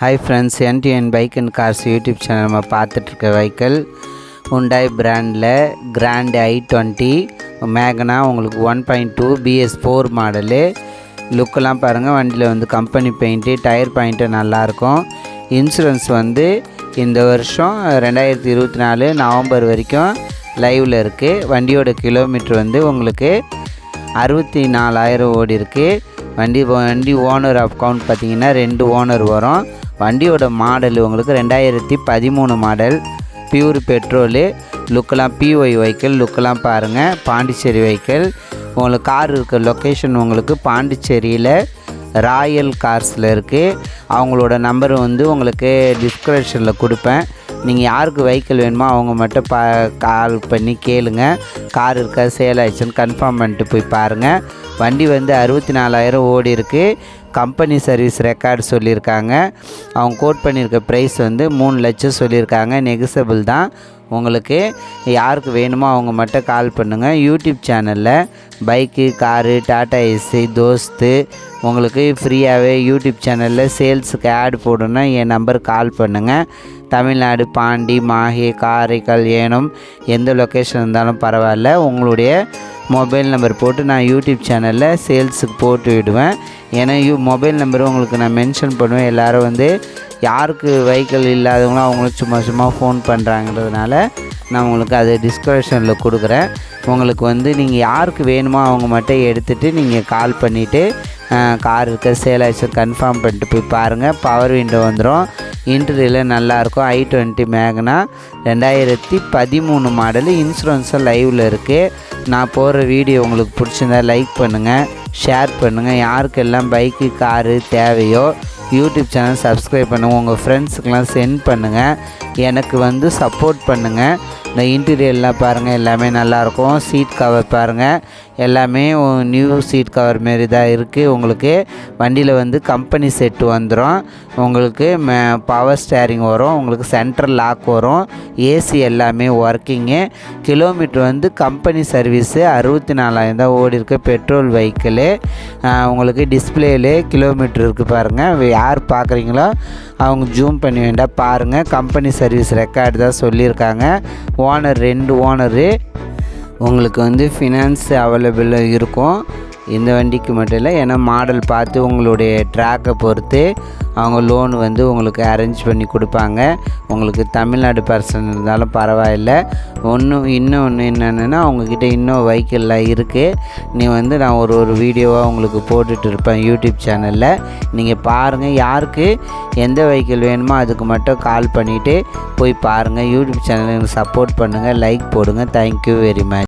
Hi friends NTN bike and cars YouTube channel में पार्த்துட்டு vehicle Hyundai பிராண்டில் grand i20 மேக்னா உங்களுக்கு 1.2 BS4 மாடலு. லுக்கெல்லாம் பாருங்கள், வண்டியில் வந்து கம்பெனி பெயிண்ட்டு, டயர் பாயிண்ட்டு நல்லாயிருக்கும். இன்சூரன்ஸ் வந்து இந்த வருஷம் 2024 நவம்பர் வரைக்கும் லைவில் இருக்குது. வண்டியோட கிலோமீட்டர் வந்து உங்களுக்கு 64,000 ஓடி இருக்குது. வண்டி ஓனர் அக்கௌண்ட் பார்த்திங்கன்னா 2 ஓனர் வரும். வண்டியோட மாடல் உங்களுக்கு 2013 மாடல், பியூர் பெட்ரோலு. லுக்கெல்லாம் PY வெஹிக்கிள். லுக்கெல்லாம் பாருங்கள், பாண்டிச்சேரி வெஹிக்கிள். உங்களுக்கு கார் இருக்க லொக்கேஷன் உங்களுக்கு பாண்டிச்சேரியில் ராயல் கார்ஸில் இருக்குது. அவங்களோட நம்பர் வந்து உங்களுக்கு டிஸ்கிரிப்ஷனில் கொடுப்பேன். நீங்கள் யாருக்கு வெஹிக்கிள் வேணுமோ அவங்க மட்டும் கால் பண்ணி கேளுங்க. கார் இருக்கா சேல் ஆயிடுச்சுன்னு கன்ஃபார்ம் பண்ணிட்டு போய் பாருங்கள். வண்டி வந்து 64,000 ஓடி இருக்குது. கம்பெனி சர்வீஸ் ரெக்கார்டு சொல்லியிருக்காங்க. அவங்க கோட் பண்ணியிருக்க ப்ரைஸ் வந்து 3 லட்சம் சொல்லியிருக்காங்க. நெகசபிள் தான். உங்களுக்கு யாருக்கு வேணுமோ அவங்க மட்டும் கால் பண்ணுங்கள். யூடியூப் சேனலில் பைக்கு, காரு, டாடா ஏசி, தோஸ்து உங்களுக்கு ஃப்ரீயாகவே யூடியூப் சேனலில் சேல்ஸுக்கு ஆட் போடணுன்னா என் நம்பர் கால் பண்ணுங்கள். தமிழ்நாடு, பாண்டி, மாஹே, காரைக்கால், ஏனம் எந்த லொக்கேஷன் இருந்தாலும் பரவாயில்ல, உங்களுடைய மொபைல் நம்பர் போட்டு நான் யூடியூப் சேனலில் சேல்ஸுக்கு போட்டு விடுவேன். ஏன்னா மொபைல் நம்பரும் உங்களுக்கு நான் மென்ஷன் பண்ணுவேன். எல்லோரும் வந்து யாருக்கு வெஹிக்கிள் இல்லாதவங்களும் அவங்களும் சும்மா ஃபோன் பண்ணுறாங்கிறதுனால நான் உங்களுக்கு அது டிஸ்கிரிப்ஷனில் கொடுக்குறேன். உங்களுக்கு வந்து நீங்கள் யாருக்கு வேணுமோ அவங்க மட்டும் எடுத்துகிட்டு நீங்கள் கால் பண்ணிவிட்டு கார் இருக்க சேல் ஆயிடுச்சு கன்ஃபார்ம் பண்ணிட்டு போய் பாருங்கள். பவர் விண்டோ வந்துடும். இன்டீரியரில் நல்லாயிருக்கும். i20 மேக்னா 2013 மாடலு. இன்சூரன்ஸும் லைவில் இருக்குது. நான் போடுற வீடியோ உங்களுக்கு பிடிச்சிருந்தா லைக் பண்ணுங்கள், ஷேர் பண்ணுங்கள். யாருக்கெல்லாம் பைக்கு, காரு தேவையோ யூடியூப் சேனல் சப்ஸ்கிரைப் பண்ணுங்கள். உங்கள் ஃப்ரெண்ட்ஸுக்கெலாம் சென்ட் பண்ணுங்கள். எனக்கு வந்து சப்போர்ட் பண்ணுங்கள். இந்த இன்டீரியர்லாம் பாருங்கள், எல்லாமே நல்லாயிருக்கும். சீட் கவர் பாருங்கள், எல்லாமே நியூ சீட் கவர் மாரி தான் இருக்குது. உங்களுக்கு வண்டியில் வந்து கம்பெனி செட்டு வந்துடும். உங்களுக்கு பவர் ஸ்டேரிங் வரும். உங்களுக்கு சென்ட்ரல் லாக் வரும். ஏசி எல்லாமே ஒர்க்கிங்கு. கிலோமீட்டர் வந்து கம்பெனி சர்வீஸு 64,000 தான் ஓடி இருக்கு. Petrol vehicle. உங்களுக்கு டிஸ்பிளேலே கிலோமீட்டர் இருக்குது பாருங்கள். யார் பார்க்குறீங்களோ அவங்க ஜூம் பண்ணி வேண்டாம் பாருங்கள். கம்பெனி சர்வீஸ் ரெக்கார்டு தான் சொல்லியிருக்காங்க. Owner 2 owner. உங்களுக்கு வந்து ஃபினான்ஸ் அவைலபிளாக இருக்கும். இந்த வண்டிக்கு மட்டும் இல்லை, ஏன்னா மாடல் பார்த்து உங்களுடைய ட்ராக்கை பொறுத்து அவங்க லோன் வந்து உங்களுக்கு அரேஞ்ச் பண்ணி கொடுப்பாங்க. உங்களுக்கு தமிழ்நாடு பர்சன் இருந்தாலும் பரவாயில்லை. இன்னொன்று என்னென்னா அவங்கக்கிட்ட இன்னும் வெஹிக்கிள்லாம் இருக்குது. நீ வந்து நான் ஒரு வீடியோவாக உங்களுக்கு போட்டுட்டு இருப்பேன் யூடியூப் சேனலில். நீங்கள் பாருங்கள். யாருக்கு எந்த வெஹிக்கிள் வேணுமோ அதுக்கு மட்டும் கால் பண்ணிவிட்டு போய் பாருங்கள். யூடியூப் சேனலுக்கு சப்போர்ட் பண்ணுங்கள், லைக் போடுங்க. Thank you very much.